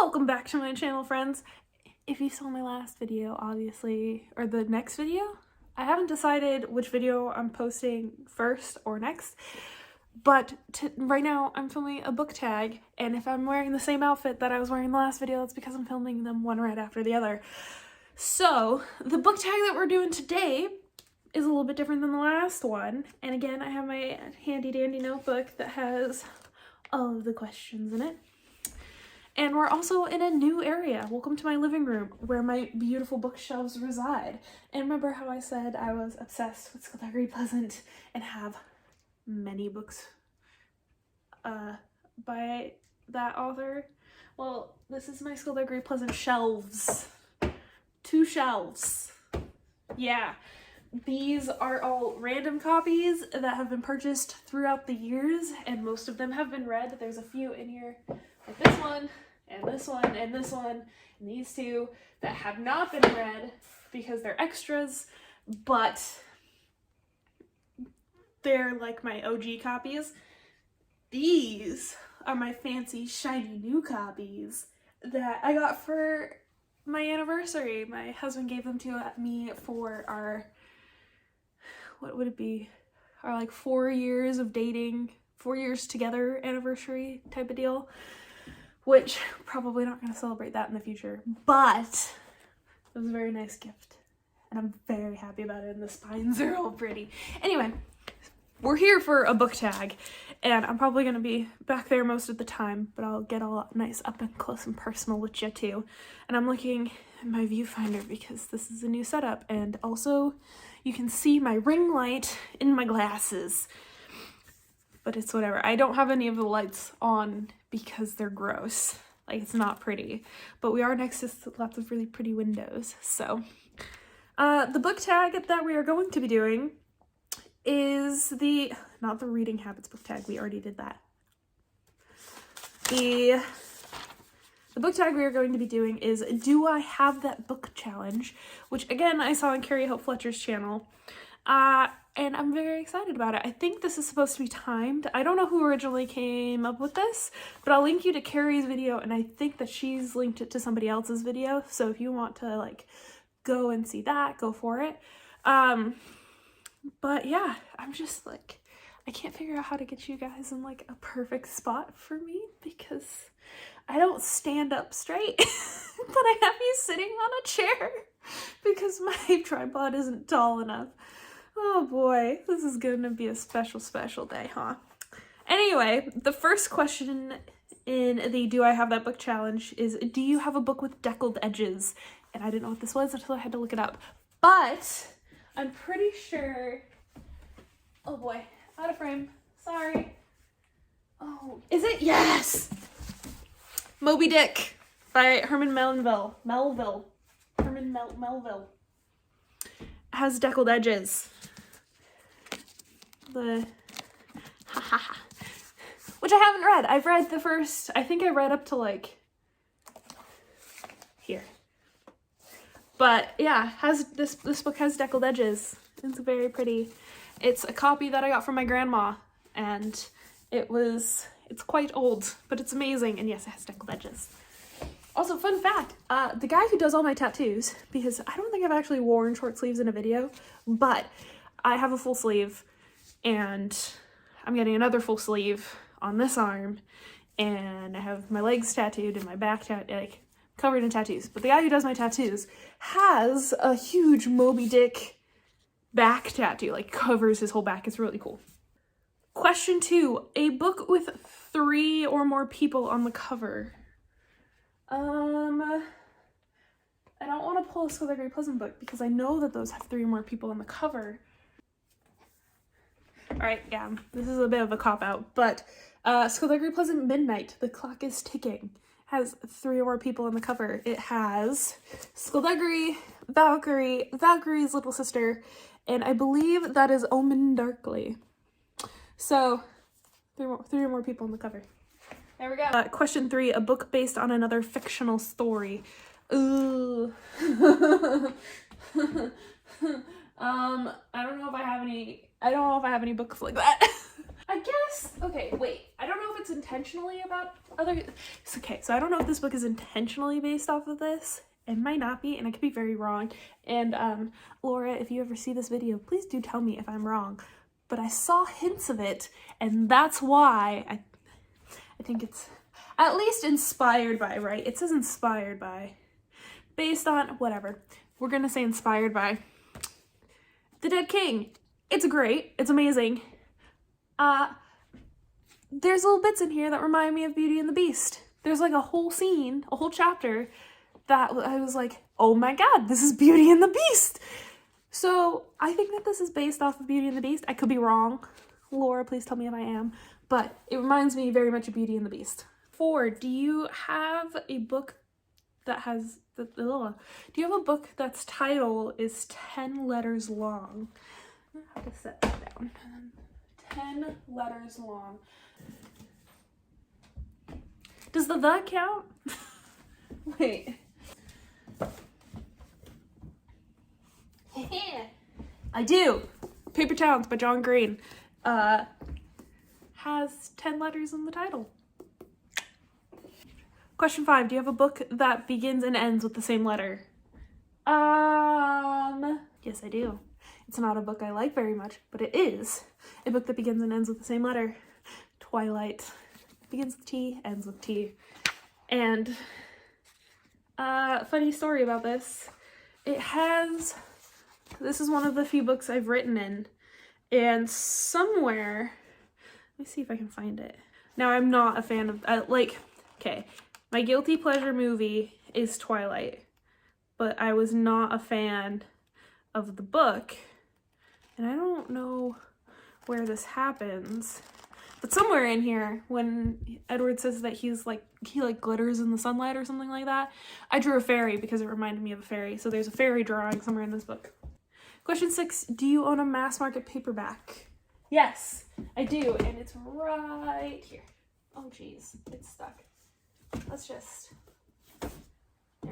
Welcome back to my channel, friends. If you saw my last video, obviously, or the next video, I haven't decided which video I'm posting first or next, but right now I'm filming a book tag, and if I'm wearing the same outfit that I was wearing in the last video, that's because I'm filming them one right after the other. So, the book tag that we're doing today is a little bit different than the last one, and again, I have my handy dandy notebook that has all of the questions in it. And we're also in a new area. Welcome to my living room where my beautiful bookshelves reside. And remember how I said I was obsessed with Skullduggery Pleasant and have many books by that author? Well, this is my Skullduggery Pleasant shelves. 2 shelves. Yeah. These are all random copies that have been purchased throughout the years, and most of them have been read. There's a few in here, like this one, and this one, and this one, and these two that have not been read because they're extras, but they're like my OG copies. These are my fancy, shiny new copies that I got for my anniversary. My husband gave them to me for our, what would it be? Our like 4 years of dating, 4 years together anniversary type of deal, which probably not going to celebrate that in the future, but it was a very nice gift and I'm very happy about it, and the spines are all pretty. Anyway, we're here for a book tag and I'm probably going to be back there most of the time, but I'll get all nice up and close and personal with you too. And I'm looking at my viewfinder because this is a new setup, and also you can see my ring light in my glasses, but it's whatever. I don't have any of the lights on because they're gross. Like, it's not pretty, but we are next to lots of really pretty windows. So the book tag that we are going to be doing is not the reading habits book tag. We already did that. The book tag we are going to be doing is Do I Have That Book Challenge, which again, I saw on Carrie Hope Fletchers' channel. And I'm very excited about it. I think this is supposed to be timed. I don't know who originally came up with this, but I'll link you to Carrie's video, and I think that she's linked it to somebody else's video. So if you want to like go and see that, go for it. But yeah, I'm just like, I can't figure out how to get you guys in like a perfect spot for me because I don't stand up straight, but I have you sitting on a chair because my tripod isn't tall enough. Oh boy, this is gonna be a special, special day, huh? Anyway, the first question in the Do I Have That Book Challenge is, do you have a book with deckled edges? And I didn't know what this was until I had to look it up. But I'm pretty sure, oh boy, out of frame, sorry. Oh, is it? Yes! Moby Dick by Herman Melville. Herman Melville. Has deckled edges. Which I haven't read. I've read the first, I think I read up to like here. But yeah, this book has deckled edges. It's very pretty. It's a copy that I got from my grandma, and it's quite old, but it's amazing, and yes, it has deckled edges. Also, fun fact, the guy who does all my tattoos, because I don't think I've actually worn short sleeves in a video, but I have a full sleeve, and I'm getting another full sleeve on this arm, and I have my legs tattooed and my back like covered in tattoos. But the guy who does my tattoos has a huge Moby Dick back tattoo, like covers his whole back. It's really cool. Question 2, a book with 3 or more people on the cover. I don't want to pull a Skullduggery Pleasant book because I know that those have 3 or more people on the cover. Alright, yeah, this is a bit of a cop-out, but Skullduggery Pleasant Midnight, The Clock is Ticking, has 3 or more people on the cover. It has Skullduggery, Valkyrie, Valkyrie's little sister, and I believe that is Omen Darkly. So, 3 or more people on the cover. There we go. Question 3, a book based on another fictional story. Ooh. I don't know if I have any books like that. I guess, okay, wait, I don't know if it's intentionally about other, okay, so I don't know if this book is intentionally based off of this. It might not be, and I could be very wrong. And Laura, if you ever see this video, please do tell me if I'm wrong. But I saw hints of it, and that's why I think it's at least inspired by, right? It says inspired by, based on, whatever. We're gonna say inspired by The Dead King. It's great, it's amazing. There's little bits in here that remind me of Beauty and the Beast. There's like a whole scene, a whole chapter that I was like, oh my god, this is Beauty and the Beast. So I think that this is based off of Beauty and the Beast. I could be wrong. Laura, please tell me if I am. But it reminds me very much of Beauty and the Beast. 4, do you have a book that has, do you have a book that's title is 10 letters long? I have to set that down. 10 letters long. Does the count? Wait. I do. Paper Towns by John Green has 10 letters in the title. Question 5, do you have a book that begins and ends with the same letter? Yes, I do. It's not a book I like very much, but it is a book that begins and ends with the same letter. Twilight. Begins with T, ends with T. And funny story about this. This is one of the few books I've written in, and somewhere, let me see if I can find it. Now, I'm not a fan of, okay, my guilty pleasure movie is Twilight, but I was not a fan of the book, and I don't know where this happens, but somewhere in here, when Edward says that he glitters in the sunlight or something like that, I drew a fairy because it reminded me of a fairy, so there's a fairy drawing somewhere in this book. Question 6, do you own a mass market paperback? Yes, I do, and it's right here. Oh geez, it's stuck. Let's just, there we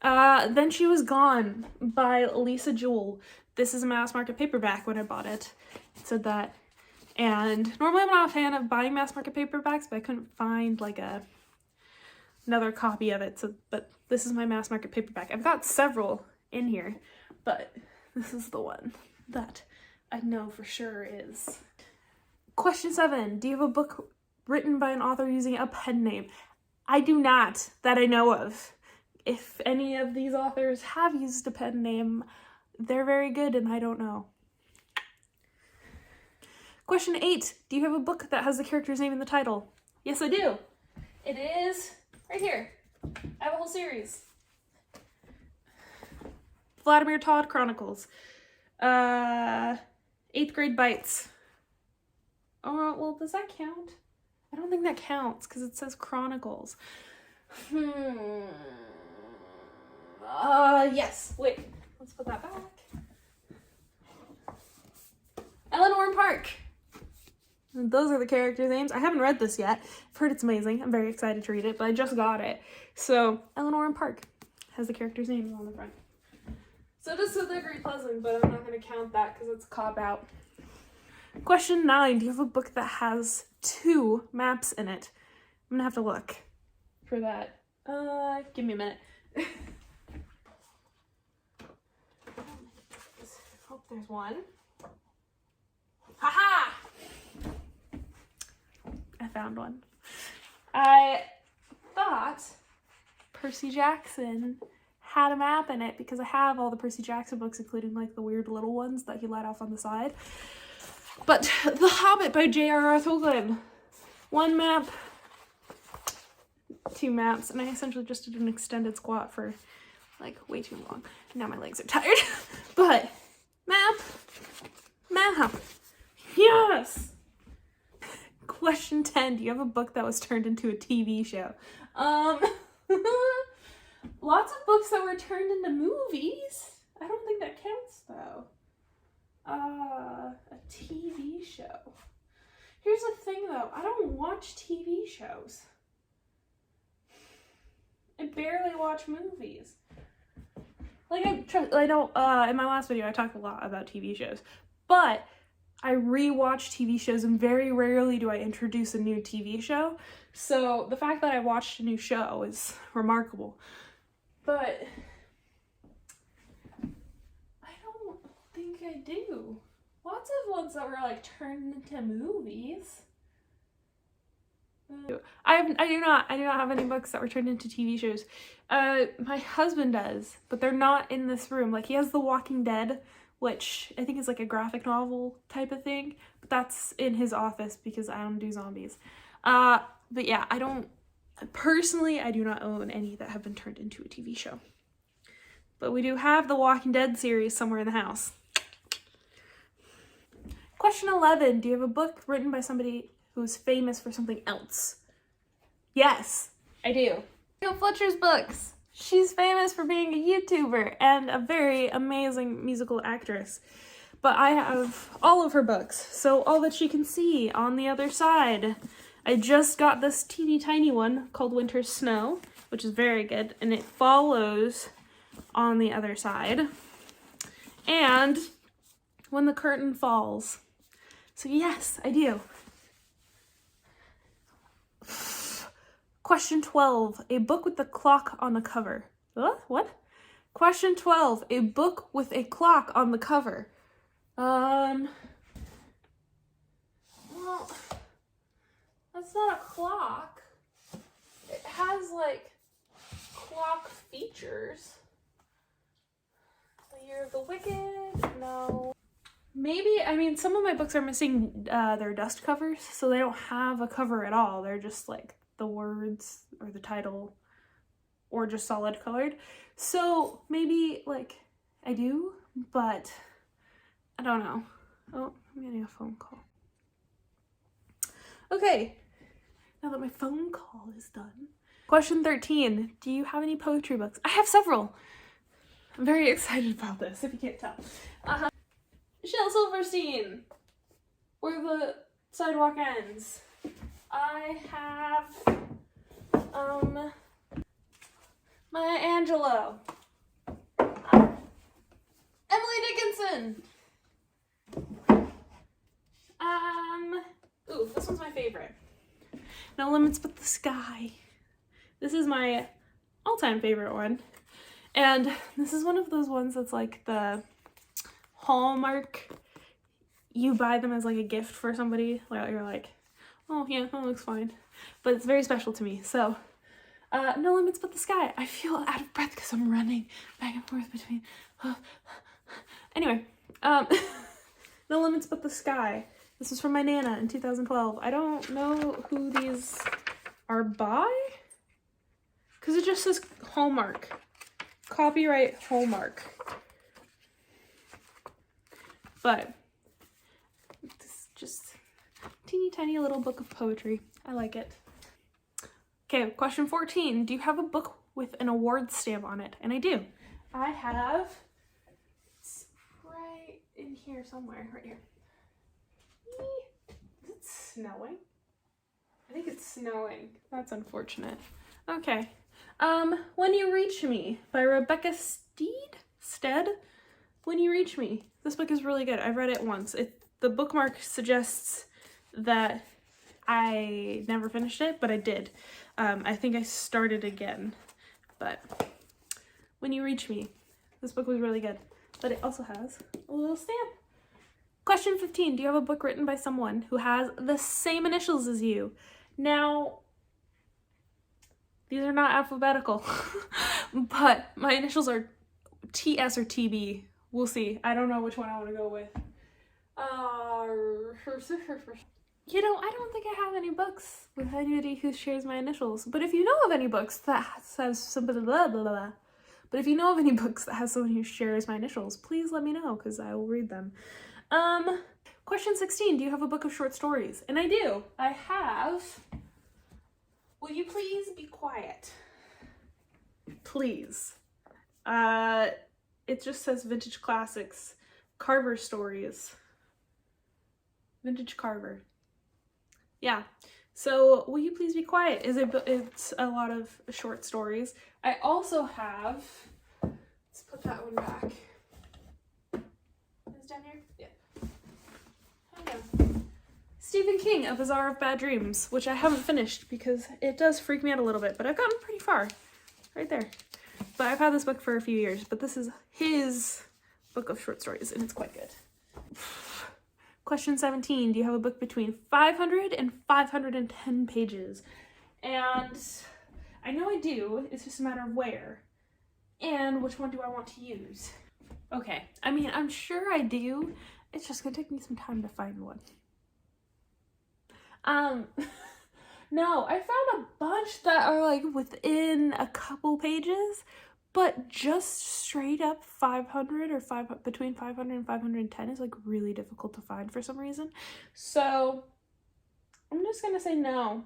go. Then She Was Gone by Lisa Jewell. This is a mass market paperback when I bought it. It said that. And normally I'm not a fan of buying mass market paperbacks, but I couldn't find like another copy of it. But this is my mass market paperback. I've got several in here, but this is the one that I know for sure is. Question 7, do you have a book written by an author using a pen name? I do not, that I know of. If any of these authors have used a pen name, they're very good and I don't know. Question 8, do you have a book that has the character's name in the title? Yes, I do. It is right here. I have a whole series. Vladimir Todd Chronicles. 8th Grade Bites. Oh, well, does that count? I don't think that counts because it says Chronicles. Yes. Wait, let's put that back. Eleanor and Park. Those are the characters' names. I haven't read this yet. I've heard it's amazing. I'm very excited to read it, but I just got it. So, Eleanor and Park has the characters' names on the front. So does So They're Very Pleasant, but I'm not going to count that because it's cop-out. Question 9, do you have a book that has 2 maps in it? I'm going to have to look for that. Give me a minute. Hope there's one. Haha! I found one. I thought Percy Jackson had a map in it because I have all the Percy Jackson books, including like the weird little ones that he let off on the side. But The Hobbit by J.R.R. Tolkien. 1 map, 2 maps, and I essentially just did an extended squat for like way too long. Now my legs are tired. But map. Yes. Question 10, do you have a book that was turned into a TV show? Lots of books that were turned into movies. I don't think that counts though. A TV show. Here's the thing though, I don't watch TV shows. I barely watch movies. Like I don't, in my last video I talked a lot about TV shows, but I rewatch TV shows, and very rarely do I introduce a new TV show. So the fact that I watched a new show is remarkable. But I don't think I do. Lots of ones that were like turned into movies. I do not have any books that were turned into TV shows. My husband does, but they're not in this room. Like, he has The Walking Dead, which I think is like a graphic novel type of thing, but that's in his office because I don't do zombies. But yeah, I do not own any that have been turned into a TV show. But we do have the Walking Dead series somewhere in the house. Question 11, do you have a book written by somebody who's famous for something else? Yes, I do. Carrie Hope Fletchers books. She's famous for being a YouTuber and a very amazing musical actress. But I have all of her books, so All That She Can See, On the Other Side. I just got this teeny tiny one called Winter's Snow, which is very good, and it follows On the Other Side. And When the Curtain Falls. So yes, I do. Question 12, a book with the clock on the cover. What? Question 12, a book with a clock on the cover. Well, that's not a clock. It has, like, clock features. The Year of the Wicked? No. Maybe, I mean, some of my books are missing their dust covers, so they don't have a cover at all. They're just, like, the words or the title, or just solid colored. So maybe, like, I do, but I don't know. Oh, I'm getting a phone call. Okay, now that my phone call is done. Question 13, do you have any poetry books? I have several. I'm very excited about this, if you can't tell. Shel Silverstein, Where the Sidewalk Ends. I have, Maya Angelou, Emily Dickinson. Ooh, this one's my favorite. No Limits But the Sky. This is my all-time favorite one. And this is one of those ones that's like the Hallmark. You buy them as like a gift for somebody. Like, you're like, oh yeah, that looks fine. But it's very special to me. So, No Limits But the Sky. I feel out of breath because I'm running back and forth between. Anyway, No Limits But the Sky. This is from my Nana in 2012. I don't know who these are by, because it just says Hallmark. Copyright Hallmark. But this is just teeny tiny little book of poetry. I like it. Okay, question 14. Do you have a book with an award stamp on it? And I do. I have, it's right in here somewhere, right here. Is it snowing? I think it's snowing. That's unfortunate. Okay. When You Reach Me by Rebecca Stead? When You Reach Me. This book is really good. I've read it once. The bookmark suggests that I never finished it, but I did. I think I started again. But When You Reach Me. This book was really good. But it also has a little stamp. Question 15. Do you have a book written by someone who has the same initials as you? Now, these are not alphabetical, but my initials are TS or TB. We'll see. I don't know which one I want to go with. You know, I don't think I have any books with anybody who shares my initials. But if you know of any books that has somebody blah blah blah, but if you know of any books that has someone who shares my initials, please let me know because I will read them. Question 16. Do you have a book of short stories? And I do. I have. Will you please be quiet? Please. It just says Vintage Classics, Carver Stories. Vintage Carver. Yeah. So, will you please be quiet? It's a lot of short stories. I also have, let's put that one back. Is it down here? Yeah. Stephen King, A Bazaar of Bad Dreams, which I haven't finished because it does freak me out a little bit, but I've gotten pretty far. Right there. But I've had this book for a few years, but this is his book of short stories, and it's quite good. Question 17, do you have a book between 500 and 510 pages? And I know I do, it's just a matter of where. And which one do I want to use? Okay, I mean, I'm sure I do. It's just gonna take me some time to find one. No, I found a bunch that are like within a couple pages, but just straight up 500 or between 500 and 510 is like really difficult to find for some reason. So I'm just gonna say no.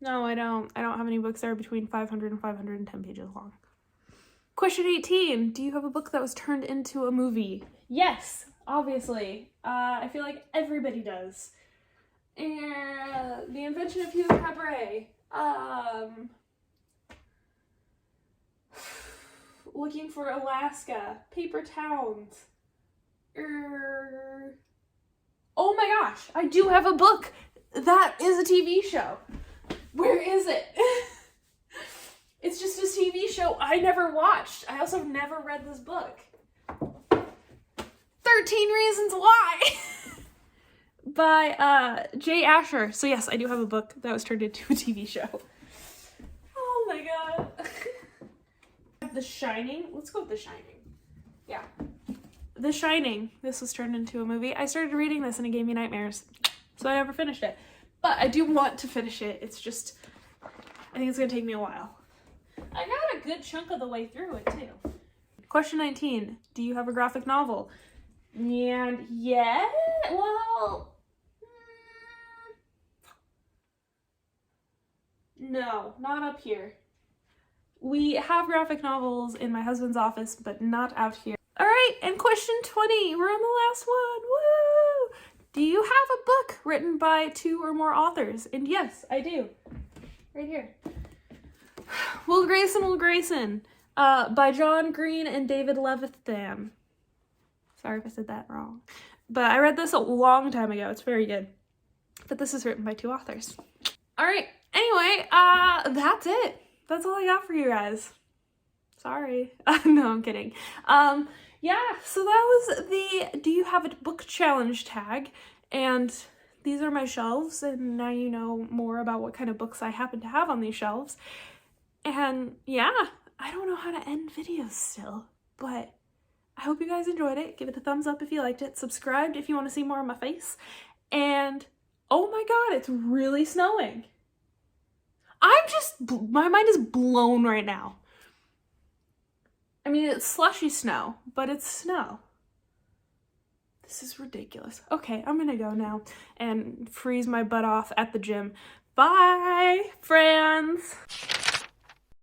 No, I don't have any books that are between 500 and 510 pages long. Question 18, do you have a book that was turned into a movie? Yes, obviously. I feel like everybody does. And The Invention of Hugh Cabret. Looking for Alaska. Paper Towns. Oh my gosh, I do have a book that is a TV show. Where is it? It's just a TV show I never watched. I also never read this book. 13 Reasons Why by Jay Asher. So yes, I do have a book that was turned into a TV show. Oh my god. The Shining. Let's go with The Shining. Yeah. The Shining. This was turned into a movie. I started reading this and it gave me nightmares. So I never finished it. But I do want to finish it. It's just, I think it's going to take me a while. I got a good chunk of the way through it too. Question 19. Do you have a graphic novel? And yeah, well, no, not up here. We have graphic novels in my husband's office, but not out here. All right, and question 20. We're on the last one. Woo! Do you have a book written by 2 or more authors? And yes, I do. Right here. Will Grayson, by John Green and David Levithan. Sorry if I said that wrong. But I read this a long time ago. It's very good. But this is written by 2 authors. All right. Anyway, that's it. That's all I got for you guys. Sorry. No, I'm kidding. Yeah, so that was the Do You Have a Book Challenge tag. And these are my shelves. And now you know more about what kind of books I happen to have on these shelves. And yeah, I don't know how to end videos still, but I hope you guys enjoyed it. Give it a thumbs up if you liked it. Subscribe if you want to see more of my face. And oh my god, it's really snowing. My mind is blown right now. I mean, it's slushy snow, but it's snow. This is ridiculous. Okay, I'm gonna go now and freeze my butt off at the gym. Bye, friends.